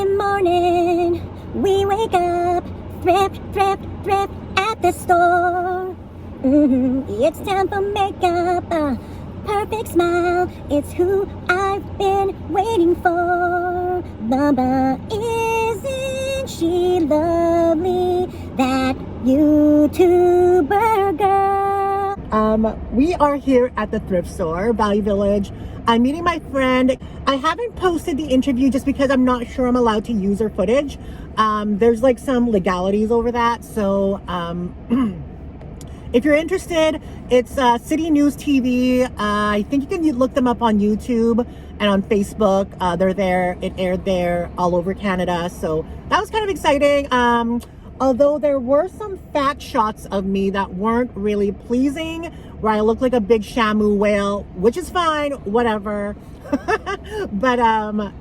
Every morning we wake up, thrift, thrift, thrift at the store. It's time for makeup, a perfect smile. It's who I've been waiting for. Baba, isn't she lovely? That YouTuber girl. We are here at the thrift store, Value Village. I'm meeting my friend. I haven't posted the interview just because I'm not sure I'm allowed to use her footage. There's like some legalities over that. So if you're interested, it's City News TV. I think you can look them up on YouTube and on Facebook. They're there. It aired there all over Canada. So that was kind of exciting. Although there were some fat shots of me that weren't really pleasing, where I look like a big Shamu whale, which is fine, whatever. But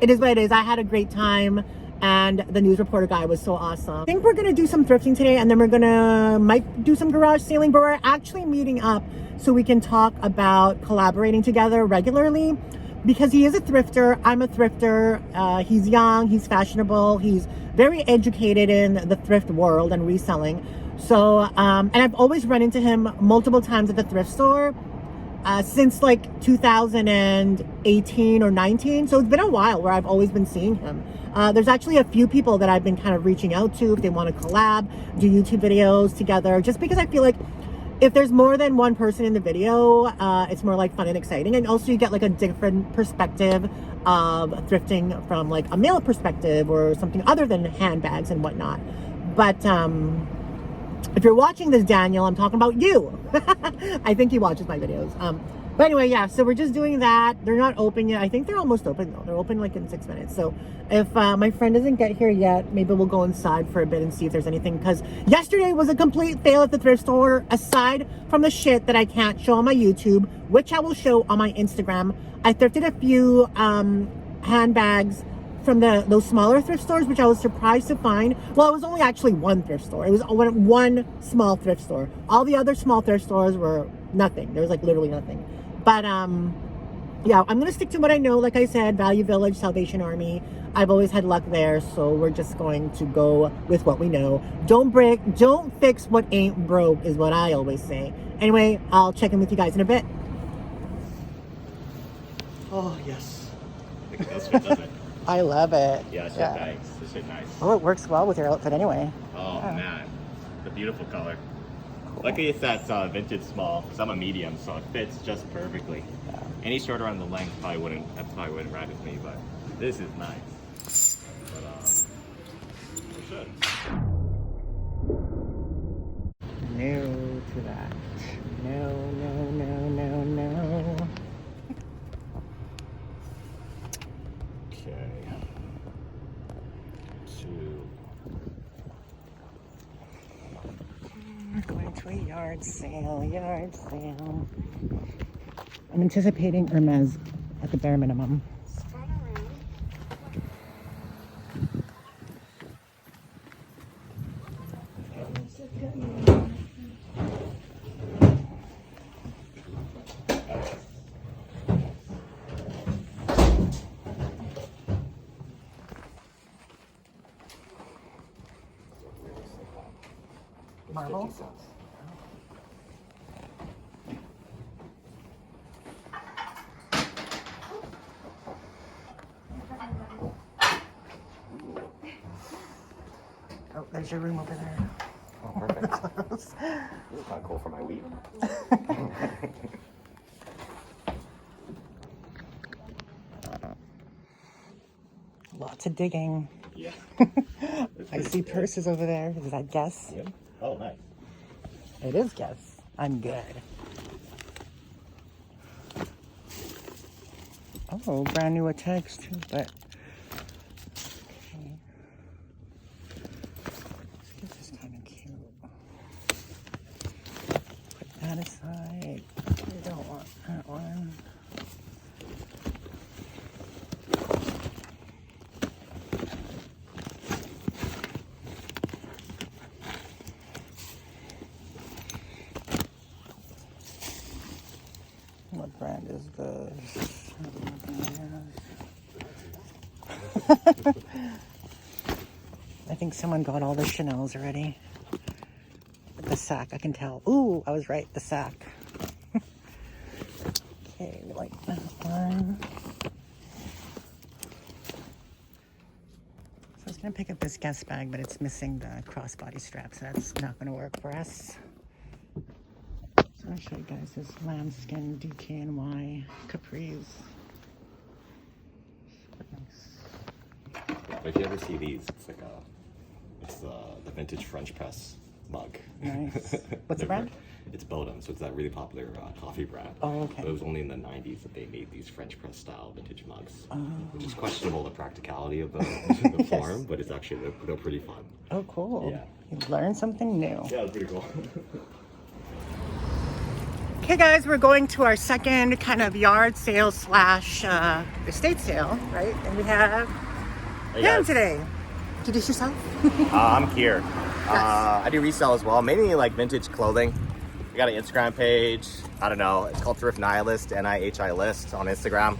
it is what it is. I had a great time, and the news reporter guy was so awesome. I think we're gonna do some thrifting today, and then might do some garage sailing, but we're actually meeting up so we can talk about collaborating together regularly, because he is a thrifter, I'm a thrifter. He's young, he's fashionable, he's very educated in the thrift world and reselling. So, and I've always run into him multiple times at the thrift store since like 2018 or 19. So it's been a while where I've always been seeing him. There's actually a few people that I've been kind of reaching out to if they want to collab, do YouTube videos together, just because I feel like if there's more than one person in the video, it's more like fun and exciting. And also you get like a different perspective of thrifting from like a male perspective or something other than handbags and whatnot. But if you're watching this, Daniel, I'm talking about you. I think he watches my videos. But anyway, yeah, so we're just doing that. They're not open yet. I think they're almost open though. They're open like in 6 minutes. So if my friend doesn't get here yet, maybe we'll go inside for a bit and see if there's anything. Because yesterday was a complete fail at the thrift store, aside from the shit that I can't show on my YouTube, which I will show on my Instagram. I thrifted a few handbags from those smaller thrift stores, which I was surprised to find. Well, it was only actually one thrift store. It was one small thrift store. All the other small thrift stores were nothing. There was like literally nothing. But yeah, I'm gonna stick to what I know. Like I said, Value Village, Salvation Army. I've always had luck there, so we're just going to go with what we know. Don't fix what ain't broke is what I always say. Anyway, I'll check in with you guys in a bit. Oh yes, that's good, doesn't it? I love it. Yeah, it's nice. It's nice. Oh, it works well with your outfit anyway. Oh man, the beautiful color. Cool. Luckily, it's that vintage small, because I'm a medium, so it fits just perfectly. Yeah. Any shorter on the length probably wouldn't ride with me, but this is nice. But it should. No to that. No. Okay. We're going to a yard sale. I'm anticipating Hermes at the bare minimum. Marble? 50 cents. Oh, there's your room over there. Oh, perfect. This is kind of cool for my weave. Lots of digging. Yeah. I see purses over there. Is that Guess? Yep. Oh, nice. It is Guess. I'm good. Oh, brand new tags too, but okay. This is kind of cute. Put that aside. We don't want that one. What brand is this? think someone got all the Chanels already. The sack, I can tell. Ooh, I was right, the sack. Okay, we like that one. So I was gonna pick up this guest bag, but it's missing the crossbody strap, so that's not gonna work for us. So I'll show you guys this lambskin DKNY capris. If you ever see these, it's like the vintage French press mug. Nice. What's the brand? It's Bodum, so it's that really popular coffee brand. Oh, okay. But it was only in the 90s that they made these French press style vintage mugs, which is questionable the practicality of the form, but it's actually they're pretty fun. Oh, cool. Yeah. You learned something new. Yeah, it's pretty cool. Okay, guys, we're going to our second kind of yard sale slash estate sale, right? And we have him today. Introduce yourself. I'm Kier. I do resell as well, mainly like vintage clothing. We got an Instagram page. I don't know. It's called Thrift Nihilist, Nihi List on Instagram.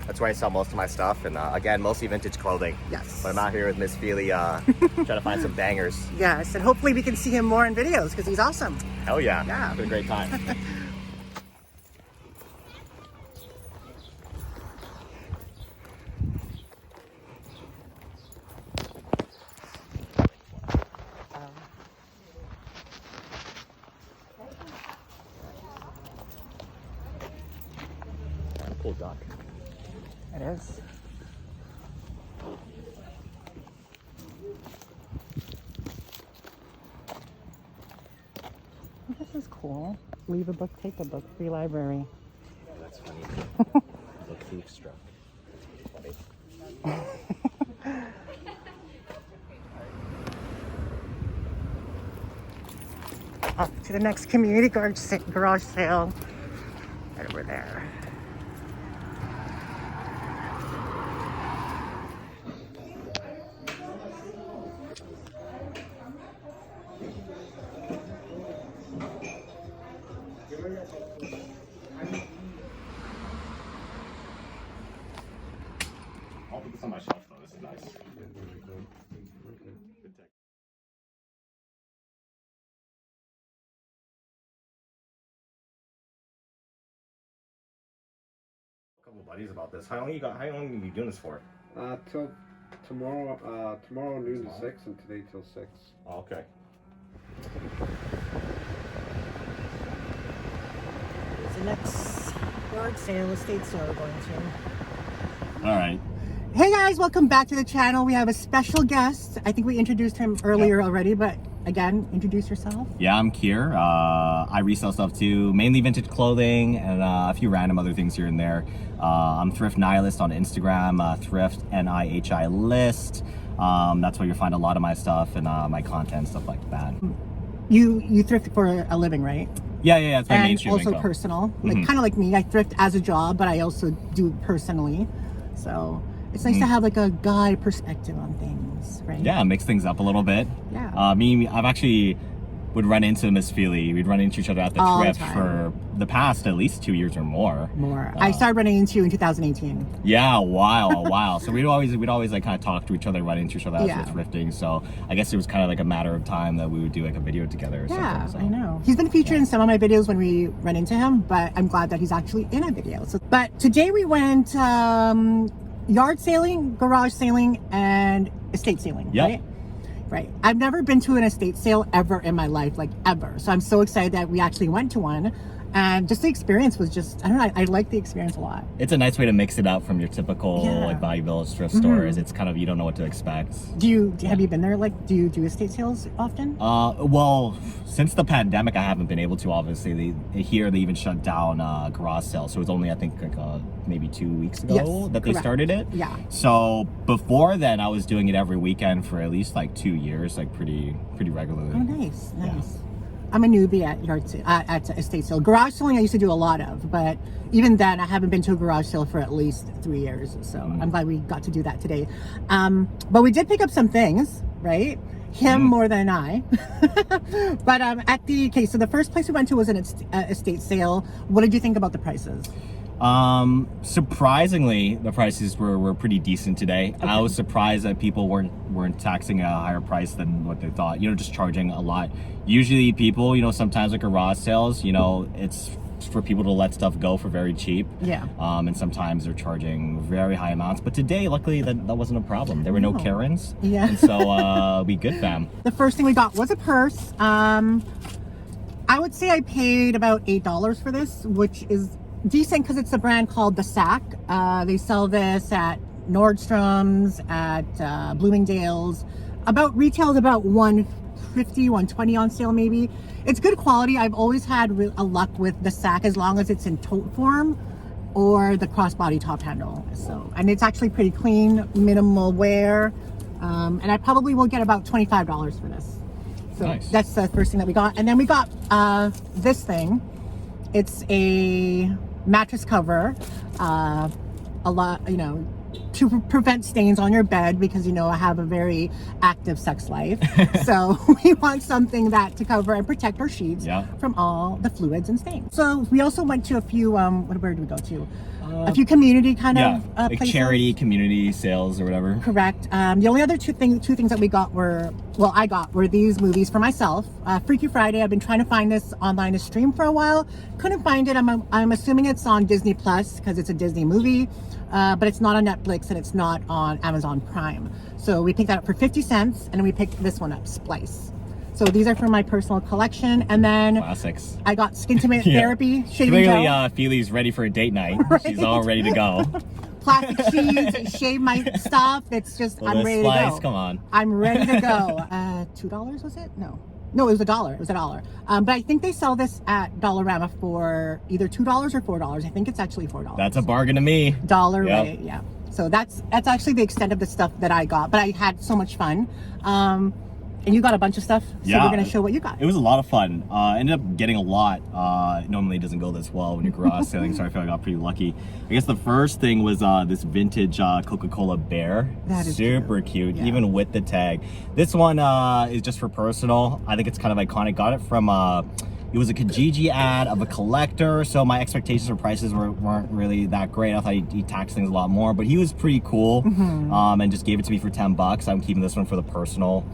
That's where I sell most of my stuff, and again, mostly vintage clothing. Yes. But I'm out here with Miss Feely, trying to find some bangers. Yes, and hopefully we can see him more in videos because he's awesome. Hell yeah! Yeah. It's been a great time. Cool duck. It is. This is cool. Leave a book, take a book. Free library. Yeah, that's funny. Book thief struck. Funny. Up to the next community garage sale. Right over there. I'll put this on my shelf though. This is nice. A couple buddies about this. How long are you doing this for? Till tomorrow. Tomorrow noon to 6, and today till 6. Oh, okay. It's the next yard sale, estate sale we're going to. All right. Hey guys, welcome back to the channel. We have a special guest. I think we introduced him earlier already, but again, introduce yourself. Yeah, I'm Kier. I resell stuff too, mainly vintage clothing and a few random other things here and there. I'm Thrift Nihilist on Instagram, Thrift Nihi List. That's where you'll find a lot of my stuff and my content, stuff like that. You thrift for a living, right? Yeah, it's my And mainstream also income. personal, like kind of like me. I thrift as a job, but I also do it personally. So it's nice to have like a guy perspective on things, right? Yeah, mix things up a little bit. Yeah. I've actually would run into Miss Feely. We'd run into each other at the All the trip time. for the past at least 2 years or more. I started running into you in 2018. Yeah, a while. So we'd always like kind of talk to each other, run into each other as Yeah. we're thrifting. So I guess it was kind of like a matter of time that we would do like a video together or Yeah, something. I know. He's been featured in some of my videos when we run into him, but I'm glad that he's actually in a video. So, but today we went yard sailing, garage sailing, and estate sailing, Yep. right? Right. I've never been to an estate sale ever in my life, like ever. So I'm so excited that we actually went to one. And just the experience was just, I don't know, I like the experience a lot. It's a nice way to mix it up from your typical like Value Village thrift stores. It's kind of, you don't know what to expect. Have you been there? Like, do you do estate sales often? Well, since the pandemic, I haven't been able to. Obviously, they even shut down garage sales. So it was only I think like maybe 2 weeks ago that they correct. started it. Yeah. So before then, I was doing it every weekend for at least like 2 years, like pretty regularly. Oh, nice. I'm a newbie at estate sale. Garage selling I used to do a lot of, but even then I haven't been to a garage sale for at least 3 years. So I'm glad we got to do that today. But we did pick up some things, right? Him more than I. But so the first place we went to was an estate sale. What did you think about the prices? Surprisingly, the prices were pretty decent today. Okay. I was surprised that people weren't taxing a higher price than what they thought. You know, just charging a lot. Usually people, you know, sometimes like garage sales, you know, it's for people to let stuff go for very cheap. Yeah. And sometimes they're charging very high amounts. But today, luckily, that wasn't a problem. There were no Karens. Yeah. And so we good, fam. The first thing we got was a purse. I would say I paid about $8 for this, which is decent because it's a brand called The Sack. They sell this at Nordstrom's, at Bloomingdale's. Retails about $150, $120 on sale maybe. It's good quality. I've always had a luck with The Sack as long as it's in tote form or the crossbody top handle. So, and it's actually pretty clean, minimal wear. And I probably will get about $25 for this. So nice. That's the first thing that we got. And then we got this thing. It's a mattress cover. A lot, you know, to prevent stains on your bed because, you know, I have a very active sex life. So we want something that to cover and protect our sheets from all the fluids and stains. So we also went to a few, where did we go to? A few community kind of like places. Charity, community sales or whatever. Correct. The only other two things that we got were these movies for myself. Freaky Friday. I've been trying to find this online to stream for a while. Couldn't find it. I'm assuming it's on Disney Plus because it's a Disney movie, but it's not on Netflix and it's not on Amazon Prime. So we picked that up for 50 cents, and then we picked this one up, Splice. So these are from my personal collection. And then classics. I got Skin Therapy shaving Clearly, gel. Feely's ready for a date night. Right. She's all ready to go. Plastic sheets, shave my stuff. It's just, I'm ready to go. Come on. I'm ready to go. $2 was it? No, it was $1. It was $1. But I think they sell this at Dollarama for either $2 or $4. I think it's actually $4. That's a bargain to me. Dollar rate, yeah. So that's actually the extent of the stuff that I got. But I had so much fun. And you got a bunch of stuff, so we're going to show what you got. It was a lot of fun. Ended up getting a lot. It normally doesn't go this well when you're garage selling, so I feel like I got pretty lucky. I guess the first thing was this vintage Coca-Cola Bear. That is super cute, yeah. even with the tag. This one is just for personal. I think it's kind of iconic. Got it from... it was a Kijiji ad of a collector, so my expectations for prices weren't really that great. I thought he'd tax things a lot more, but he was pretty cool, and just gave it to me for $10. I'm keeping this one for the personal.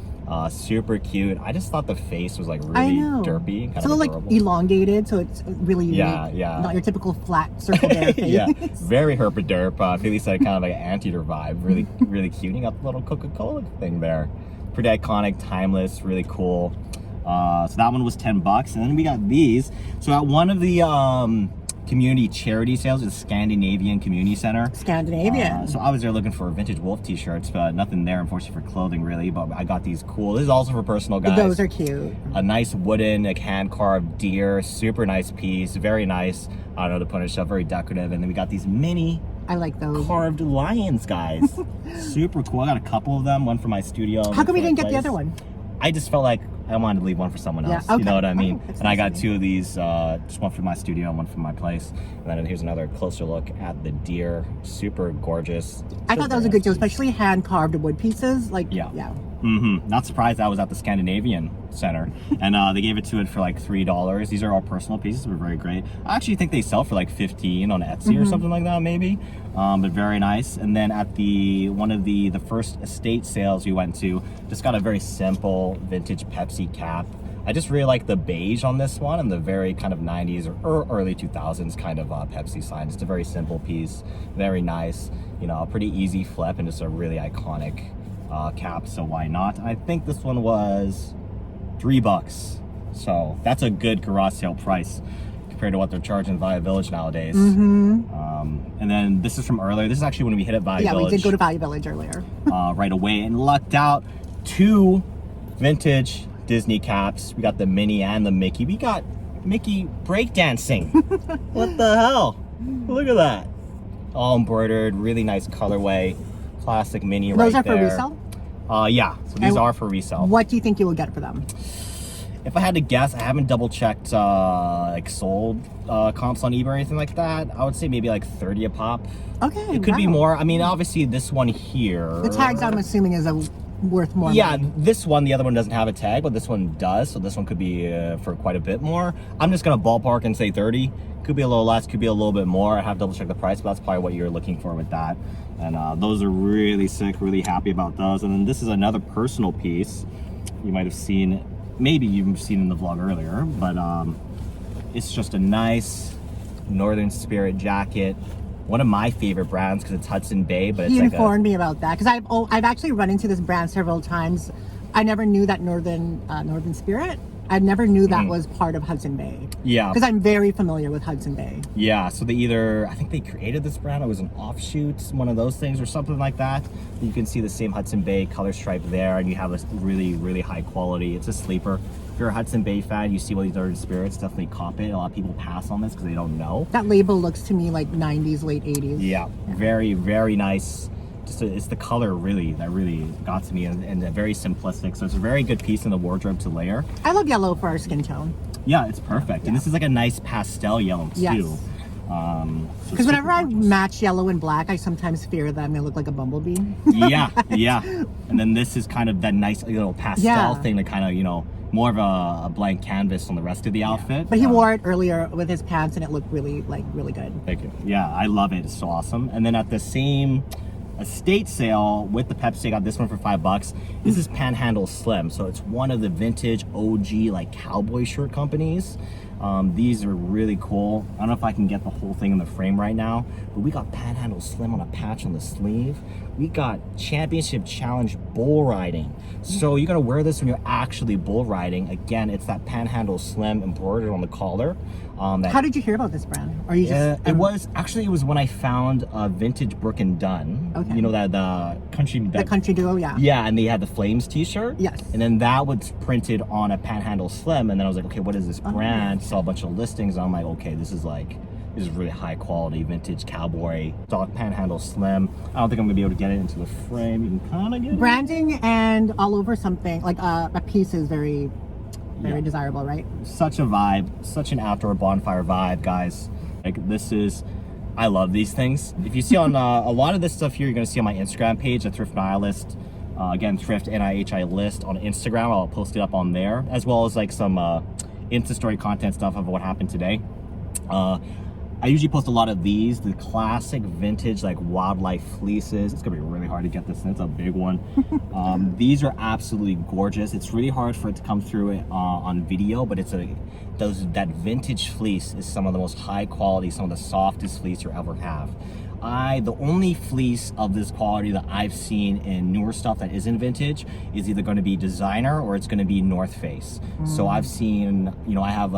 Super cute. I just thought the face was like really derpy, kind of adorable. Like elongated, so it's really unique. Yeah. Not your typical flat circle bear face. Yeah, very herpaderp. Feely said kind of like an anteater vibe. Really, really cute. You got the little Coca-Cola thing there. Pretty iconic, timeless, really cool. So that one was $10, and then we got these. So at one of the community charity sales at Scandinavian Community Center. Scandinavian. So I was there looking for vintage wolf t-shirts, but nothing there, unfortunately, for clothing really. But I got these cool. This is also for personal, guys. Those are cute. A nice wooden, like hand-carved deer. Super nice piece. Very nice. I don't know, to put it up, very decorative. And then we got these mini. I like those. Carved lions, guys. Super cool. I got a couple of them. One for my studio. How come we didn't get the other one? I just felt like I wanted to leave one for someone else. Yeah, okay. You know what I mean? Oh, and I got two of these, just one for my studio and one for my place. And then here's another closer look at the deer. Super gorgeous. I thought that was a good deal, especially hand-carved wood pieces. Like, yeah. Not surprised I was at the Scandinavian Center. And they gave it to it for like $3. These are all personal pieces. They're very great. I actually think they sell for like $15 on Etsy or something like that, maybe. But very nice. And then at one of the first estate sales we went to, just got a very simple vintage Pepsi cap. I just really like the beige on this one and the very kind of 90s or early 2000s kind of Pepsi sign. It's a very simple piece, very nice, you know, a pretty easy flip and just a really iconic cap, so why not? I think this one was $3, so that's a good garage sale price compared to what they're charging in Value Village nowadays. And then this is from earlier. This is actually when we hit at Value Village. Yeah, we did go to Value Village earlier. Right away, and lucked out. 2 vintage Disney caps. We got the Minnie and the Mickey. We got Mickey breakdancing. What the hell? Look at that. All embroidered, really nice colorway. Classic Minnie right there. Those are for resale? Yeah, so these are for resale. What do you think you will get for them? If I had to guess, I haven't double checked like sold comps on eBay or anything like that. I would say maybe like 30 a pop. Okay, it could be more. I mean, obviously this one here. The tags, I'm assuming, is a worth more Yeah, money. this one, the other one doesn't have a tag, but this one does. So this one could be for quite a bit more. I'm just gonna ballpark and say 30. Could be a little less, could be a little bit more. I have to double check the price, but that's probably what you're looking for with that. And those are really sick, really happy about those. And then this is another personal piece. You might have seen, maybe you've seen in the vlog earlier, but it's just a nice Northern Spirit jacket. One of my favorite brands because it's Hudson Bay, but it's He like informed me about that because I've actually run into this brand several times. I never knew that Northern Spirit. I never knew that was part of Hudson Bay. Yeah. Because I'm very familiar with Hudson Bay. Yeah, so I think they created this brand. It was an offshoot, one of those things or something like that. You can see the same Hudson Bay color stripe there, and you have a really, really high quality. It's a sleeper. If you're a Hudson Bay fan, you see all these Northern Spirits, definitely cop it. A lot of people pass on this because they don't know. That label looks to me like 90s, late 80s. Yeah, very, very nice. It's the color really that really got to me, and very simplistic. So it's a very good piece in the wardrobe to layer. I love yellow for our skin tone. Yeah, it's perfect. And this is like a nice pastel yellow too. Yes. So Because whenever I match yellow and black, I sometimes fear that I'm gonna look like a bumblebee. yeah, yeah. And then this is kind of that nice little pastel thing to kind of, you know, more of a blank canvas on the rest of the outfit. But he wore it earlier with his pants and it looked really good. Thank you. Yeah, I love it. It's so awesome. And then at the same estate sale with the Pepsi, I got this one for $5. This is Panhandle Slim. So it's one of the vintage OG like cowboy shirt companies. These are really cool. I don't know if I can get the whole thing in the frame right now, but we got Panhandle Slim on a patch on the sleeve. We got Championship Challenge bull riding. So you're gonna wear this when you're actually bull riding. Again, it's that Panhandle Slim embroidered on the collar. How did you hear about this brand? Or you just it was when I found vintage Brook and Dunn. Okay. You know that the country duo, yeah. Yeah, and they had the Flames t-shirt. Yes. And then that was printed on a Panhandle Slim, and then I was like, okay, what is this brand? Saw a bunch of listings, and I'm like, okay, this is really high quality vintage cowboy stock Panhandle Slim. I don't think I'm gonna be able to get it into the frame. You can kind of get branding and all over something like a piece is very desirable, right? Such a vibe, such an outdoor bonfire vibe, guys. Like this is, I love these things. If you see on a lot of this stuff here, you're gonna see on my Instagram page, the Thrift Nihilist. Again, Thrift NIHI list on Instagram. I'll post it up on there, as well as like some Insta story content stuff of what happened today. I usually post a lot of these, the classic vintage like wildlife fleeces. It's gonna be really hard to get this in, it's a big one. These are absolutely gorgeous. It's really hard for it to come through it on video, but that vintage fleece is some of the most high quality, some of the softest fleece you'll ever have. The only fleece of this quality that I've seen in newer stuff that isn't vintage is either going to be designer or it's going to be North Face. So I've seen, you know, I have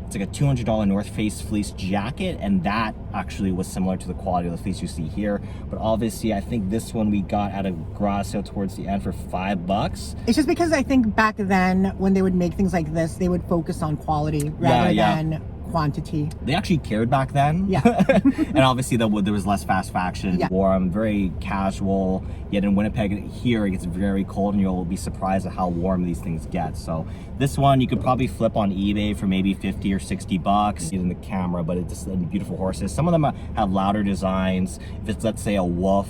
it's like a $200 North Face fleece jacket, and that actually was similar to the quality of the fleece you see here. But obviously, I think this one we got at a garage sale towards the end for $5. It's just because I think back then when they would make things like this, they would focus on quality rather than quantity. They actually cared back then. Yeah. And obviously there was less fast fashion. Warm, very casual. Yet in Winnipeg here it gets very cold, and you'll be surprised at how warm these things get. So this one you could probably flip on eBay for maybe 50 or 60 bucks in the camera, but it's just beautiful horses. Some of them have louder designs. If it's, let's say, a wolf,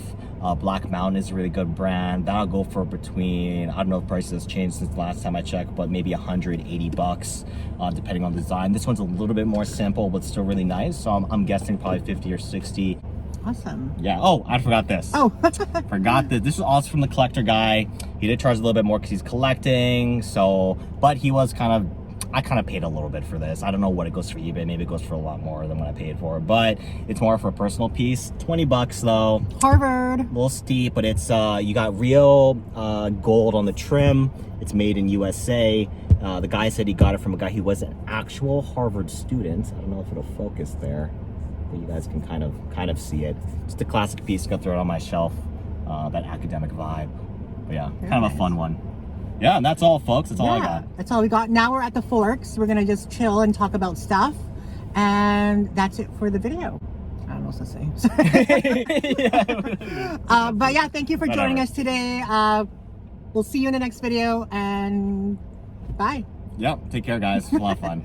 Black Mountain is a really good brand. That'll go for between, I don't know if prices has changed since the last time I checked, but maybe 180 bucks, depending on the design. This one's a little bit more simple, but still really nice. So I'm guessing probably 50 or 60. Awesome. Yeah. Oh, I forgot this. Oh. Forgot this. This was also from the collector guy. He did charge a little bit more because he's collecting. So, but he was I kind of paid a little bit for this. I don't know what it goes for eBay. Maybe it goes for a lot more than what I paid for, but it's more for a personal piece. 20 bucks though. Harvard. A little steep, but it's, you got real gold on the trim. It's made in USA. The guy said he got it from a guy who was an actual Harvard student. I don't know if it'll focus there, but you guys can kind of see it. Just a classic piece. Gonna throw it on my shelf. That academic vibe. But yeah, kind of a fun one. Yeah, and that's all, folks. That's all I got. That's all we got. Now we're at the Forks. We're gonna just chill and talk about stuff, and that's it for the video. I don't know what to say. But yeah, thank you for joining us today. We'll see you in the next video, and bye. Yep. Take care, guys. It's a lot of fun.